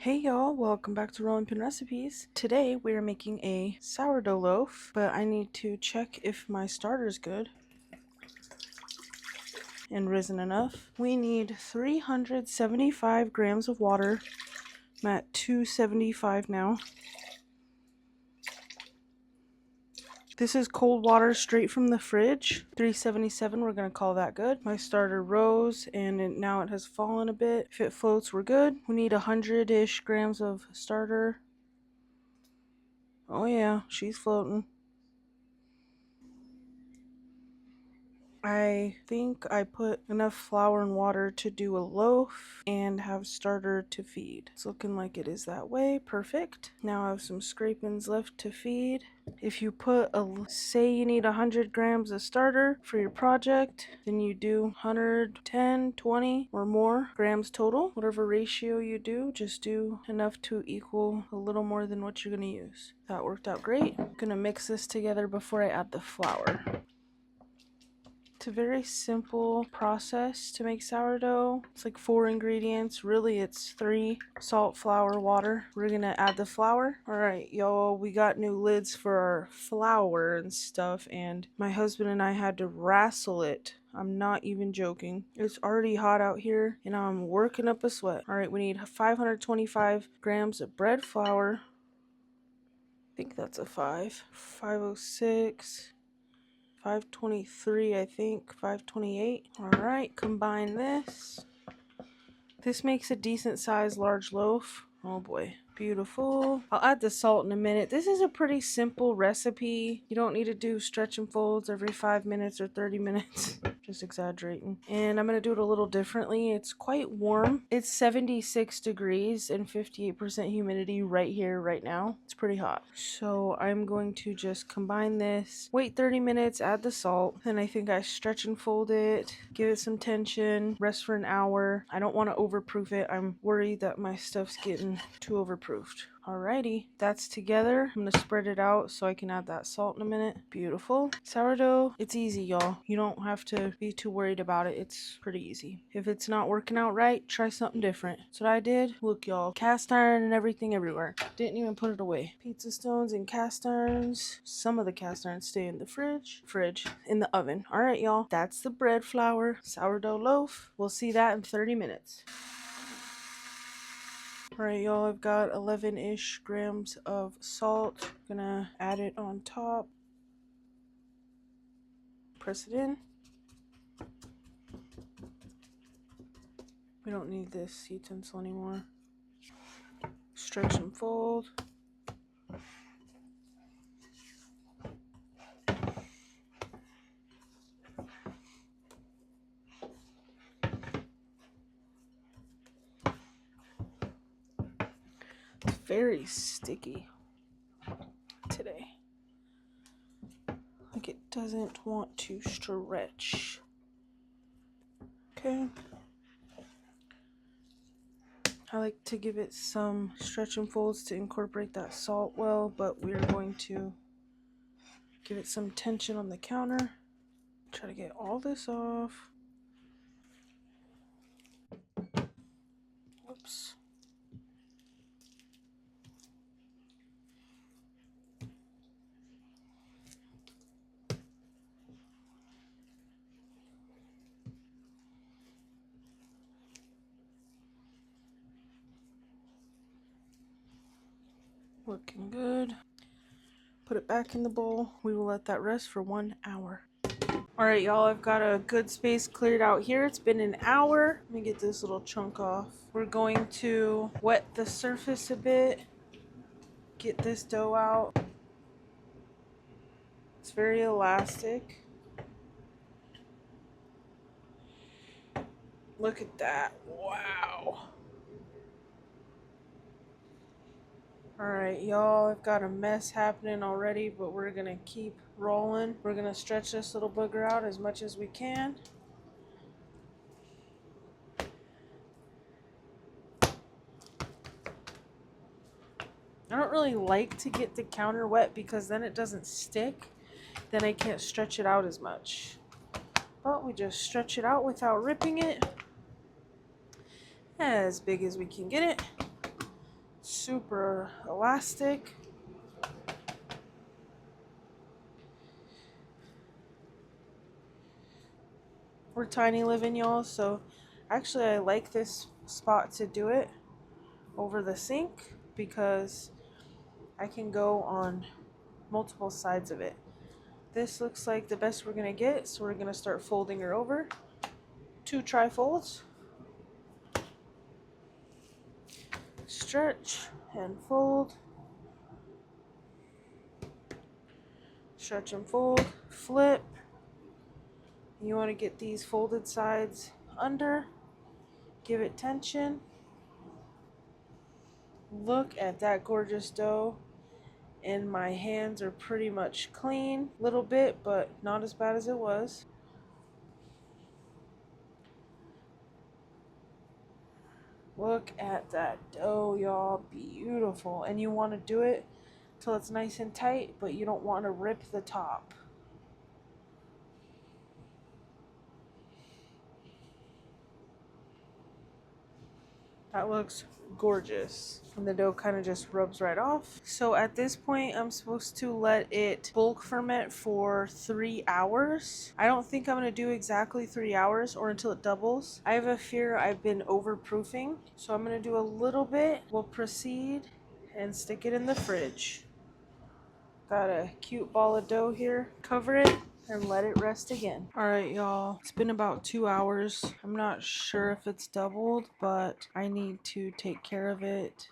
Hey y'all, welcome back to Rolling Pin Recipes. Today we are making a sourdough loaf, but I need to check if my starter's good and risen enough. We need 375 grams of water. I'm at 275 now. This is cold water straight from the fridge. 377, we're gonna call that good. My starter rose and now it has fallen a bit. If it floats, we're good. We need 100-ish grams of starter. Oh yeah, she's floating. I think I put enough flour and water to do a loaf and have starter to feed. It's looking like it is that way. Perfect. Now I have some scrapings left to feed. If you put say you need 100 grams of starter for your project, then you do 110, 20 or more grams total. Whatever ratio you do, just do enough to equal a little more than what you're going to use. That worked out great. I'm going to mix this together before I add the flour. It's a very simple process to make sourdough. It's like 4 ingredients. Really, it's 3: salt, flour, water. We're gonna add the flour. All right, y'all, we got new lids for our flour and stuff, and my husband and I had to wrestle it. I'm not even joking. It's already hot out here, and I'm working up a sweat. All right, we need 525 grams of bread flour. I think that's a 506. 523, I think. 528. Alright, combine this. This makes a decent sized large loaf. Oh boy, beautiful. I'll add the salt in a minute. This is a pretty simple recipe. You don't need to do stretch and folds every 5 minutes or 30 minutes. Just exaggerating. And I'm going to do it a little differently. It's quite warm. It's 76 degrees and 58% humidity right here, right now. It's pretty hot. So I'm going to just combine this, wait 30 minutes, add the salt. Then I think I stretch and fold it, give it some tension, rest for an hour. I don't want to overproof it. I'm worried that my stuff's getting too overproofed. Alrighty, that's together. I'm gonna spread it out so I can add that salt in a minute. Beautiful. Sourdough, it's easy, y'all. You don't have to be too worried about it. It's pretty easy. If it's not working out right, try something different. That's what I did. Look, y'all, cast iron and everything everywhere. Didn't even put it away. Pizza stones and cast irons. Some of the cast irons stay in the fridge, in the oven. Alright, y'all, that's the bread flour sourdough loaf. We'll see that in 30 minutes. Alright, y'all, I've got 11-ish grams of salt. Gonna add it on top. Press it in. We don't need this utensil anymore. Stretch and fold. It's very sticky today. Like it doesn't want to stretch. Okay. I like to give it some stretch and folds to incorporate that salt well, but we're going to give it some tension on the counter. Try to get all this off. Whoops. Looking good. Put it back in the bowl. We will let that rest for 1 hour. Alright, y'all, I've got a good space cleared out here. It's been an hour. Let me get this little chunk off. We're going to wet the surface a bit. Get this dough out. It's very elastic. Look at that. Wow. Alright, y'all, I've got a mess happening already, but we're gonna keep rolling. We're gonna stretch this little booger out as much as we can. I don't really like to get the counter wet because then it doesn't stick. Then I can't stretch it out as much. But we just stretch it out without ripping it. As big as we can get it. super elastic. We're tiny living, y'all, so actually I like this spot to do it over the sink because I can go on multiple sides of it. This looks like the best we're gonna get, so we're gonna start folding her over. 2 tri-folds. Stretch and fold. Stretch and fold. Flip. You want to get these folded sides under. Give it tension. Look at that gorgeous dough. And my hands are pretty much clean. Little bit, but not as bad as it was. Look at that dough, y'all. Beautiful. And you want to do it till it's nice and tight, but you don't want to rip the top. That looks gorgeous. And the dough kind of just rubs right off. So at this point, I'm supposed to let it bulk ferment for 3 hours. I don't think I'm going to do exactly 3 hours or until it doubles. I have a fear I've been overproofing. So I'm going to do a little bit. We'll proceed and stick it in the fridge. Got a cute ball of dough here. Cover it and let it rest again. Alright, y'all. It's been about 2 hours. I'm not sure if it's doubled, but I need to take care of it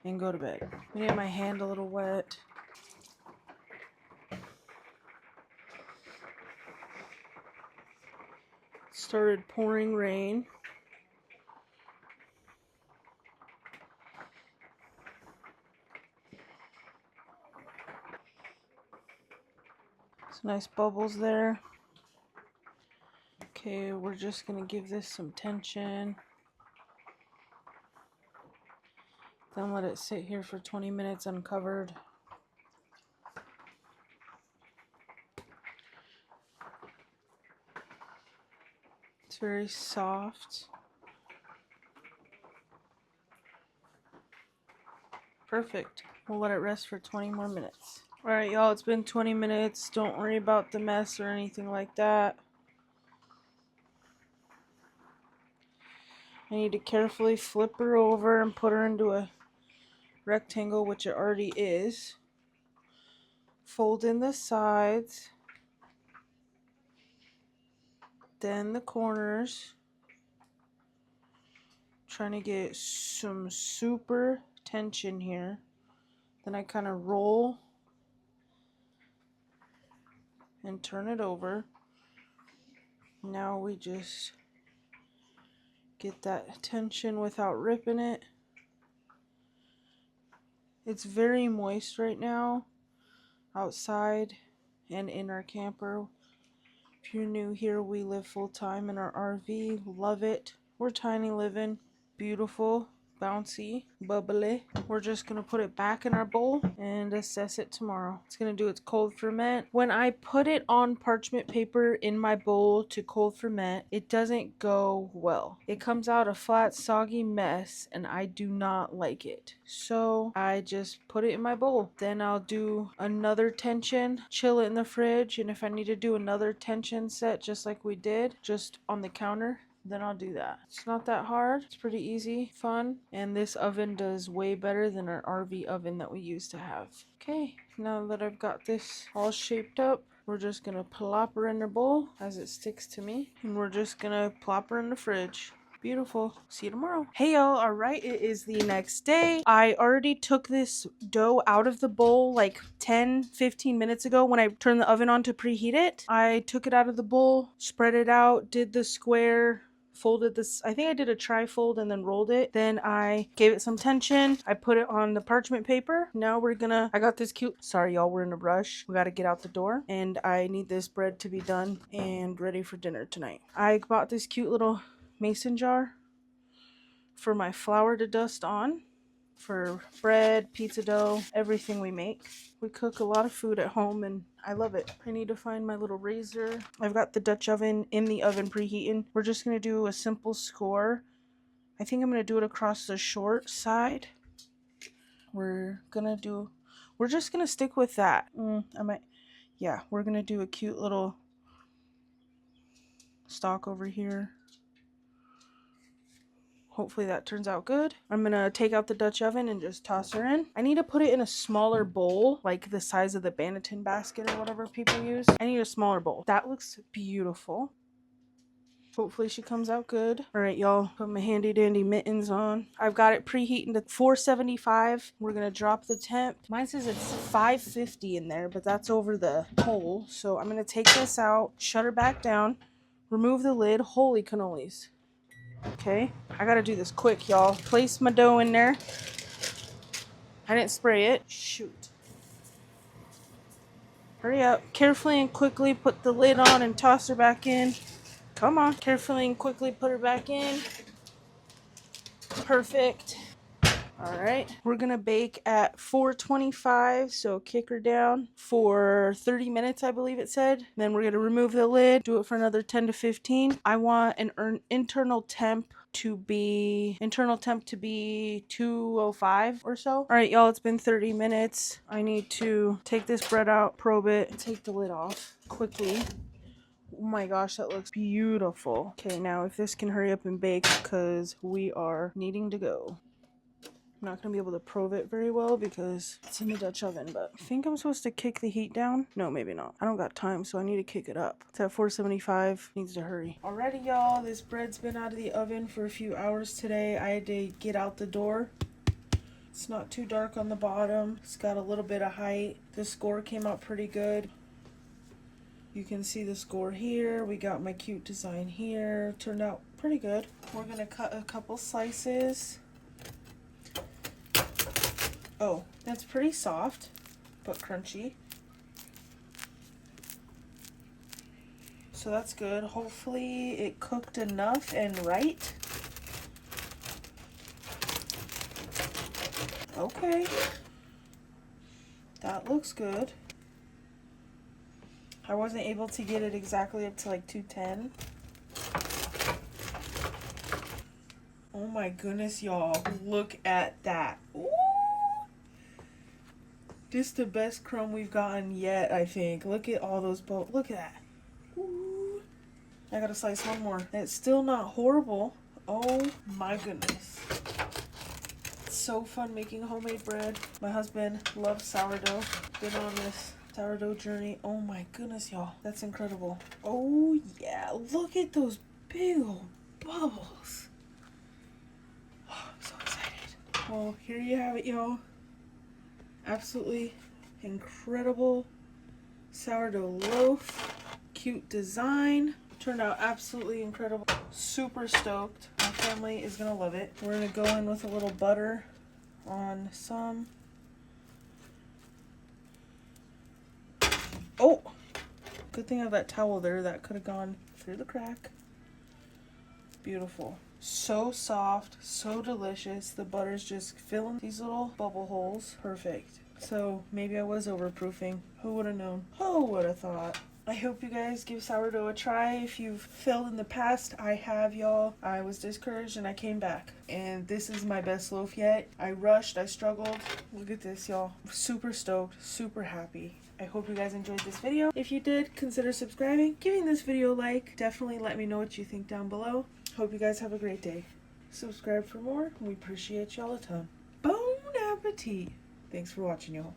and go to bed. I get my hand a little wet. Started pouring rain. Some nice bubbles there. Okay, we're just gonna give this some tension. Then let it sit here for 20 minutes uncovered. It's very soft. Perfect. We'll let it rest for 20 more minutes. Alright, y'all, it's been 20 minutes. Don't worry about the mess or anything like that. I need to carefully flip her over and put her into a rectangle, which it already is. Fold in the sides. Then the corners. Trying to get some super tension here. Then I kind of roll and turn it over. Now we just get that tension without ripping it. It's very moist right now outside and in our camper. If you're new here, we live full time in our RV. Love it. We're tiny living. Beautiful, bouncy, bubbly. We're just gonna put it back in our bowl and assess it tomorrow. It's gonna do its cold ferment. When I put it on parchment paper in my bowl to cold ferment, it doesn't go well. It comes out a flat, soggy mess, and I do not like it. So I just put it in my bowl. Then I'll do another tension, chill it in the fridge, and if I need to do another tension set just like we did, just on the counter, then I'll do that. It's not that hard. It's pretty easy, fun, and this oven does way better than our RV oven that we used to have. Okay, now that I've got this all shaped up, we're just gonna plop her in the bowl as it sticks to me, and we're just gonna plop her in the fridge. Beautiful. See you tomorrow. Hey y'all, alright, it is the next day. I already took this dough out of the bowl like 10-15 minutes ago when I turned the oven on to preheat it. I took it out of the bowl, spread it out, did the square, folded this. I think I did a tri-fold and then rolled it. Then I gave it some tension. I put it on the parchment paper. Now we're gonna, I got this cute, sorry y'all, we're in a rush. We gotta get out the door and I need this bread to be done and ready for dinner tonight. I bought this cute little mason jar for my flour to dust on for bread, pizza dough, everything we make. We cook a lot of food at home and I love it. I need to find my little razor. I've got the Dutch oven in the oven preheating. We're just going to do a simple score. I think I'm going to do it across the short side we're just gonna stick with that. We're gonna do a cute little stalk over here. Hopefully that turns out good. I'm gonna take out the Dutch oven and just toss her in. I need to put it in a smaller bowl, like the size of the Banneton basket or whatever people use. I need a smaller bowl. That looks beautiful. Hopefully she comes out good. All right, y'all, put my handy dandy mittens on. I've got it preheating to 475. We're gonna drop the temp. Mine says it's 550 in there, but that's over the hole. So I'm gonna take this out, shut her back down, remove the lid. Holy cannolis. Okay, I gotta do this quick, y'all. Place my dough in there. I didn't spray it. Shoot. Hurry up. Carefully and quickly put the lid on and toss her back in. Come on. Carefully and quickly put her back in. Perfect. All right. We're going to bake at 425, so kick her down for 30 minutes, I believe it said. Then we're going to remove the lid, do it for another 10 to 15. I want an internal temp to be 205 or so. All right, y'all, it's been 30 minutes. I need to take this bread out, probe it, and take the lid off quickly. Oh my gosh, that looks beautiful. Okay, now if this can hurry up and bake, because we are needing to go. I'm not going to be able to probe it very well because it's in the Dutch oven, but I think I'm supposed to kick the heat down. No, maybe not. I don't got time, so I need to kick it up. It's at 475. Needs to hurry. Alrighty, y'all. This bread's been out of the oven for a few hours today. I had to get out the door. It's not too dark on the bottom. It's got a little bit of height. The score came out pretty good. You can see the score here. We got my cute design here. Turned out pretty good. We're going to cut a couple slices. Oh, that's pretty soft, but crunchy. So that's good. Hopefully it cooked enough and right. Okay. That looks good. I wasn't able to get it exactly up to like 210. Oh my goodness, y'all. Look at that. Ooh. This is the best crumb we've gotten yet, I think. Look at all those bolts. Look at that. Ooh. I gotta slice one more. It's still not horrible. Oh my goodness. It's so fun making homemade bread. My husband loves sourdough. Been on this sourdough journey. Oh my goodness, y'all. That's incredible. Oh yeah. Look at those big old bubbles. Oh, I'm so excited. Well, here you have it, y'all. Absolutely incredible sourdough loaf. Cute design. Turned out absolutely incredible. Super stoked. My family is gonna love it. We're gonna go in with a little butter on some. Oh! Good thing I have that towel there. That could have gone through the crack. Beautiful. So soft, so delicious. The butter's just filling these little bubble holes. Perfect. So maybe I was overproofing. Who would have known? Who would have thought? I hope you guys give sourdough a try. If you've failed in the past, I have, y'all. I was discouraged and I came back. And this is my best loaf yet. I rushed, I struggled. Look at this, y'all. Super stoked, super happy. I hope you guys enjoyed this video. If you did, consider subscribing, giving this video a like. Definitely let me know what you think down below. Hope you guys have a great day. Subscribe for more. We appreciate y'all a ton. Bon appetit. Thanks for watching, y'all.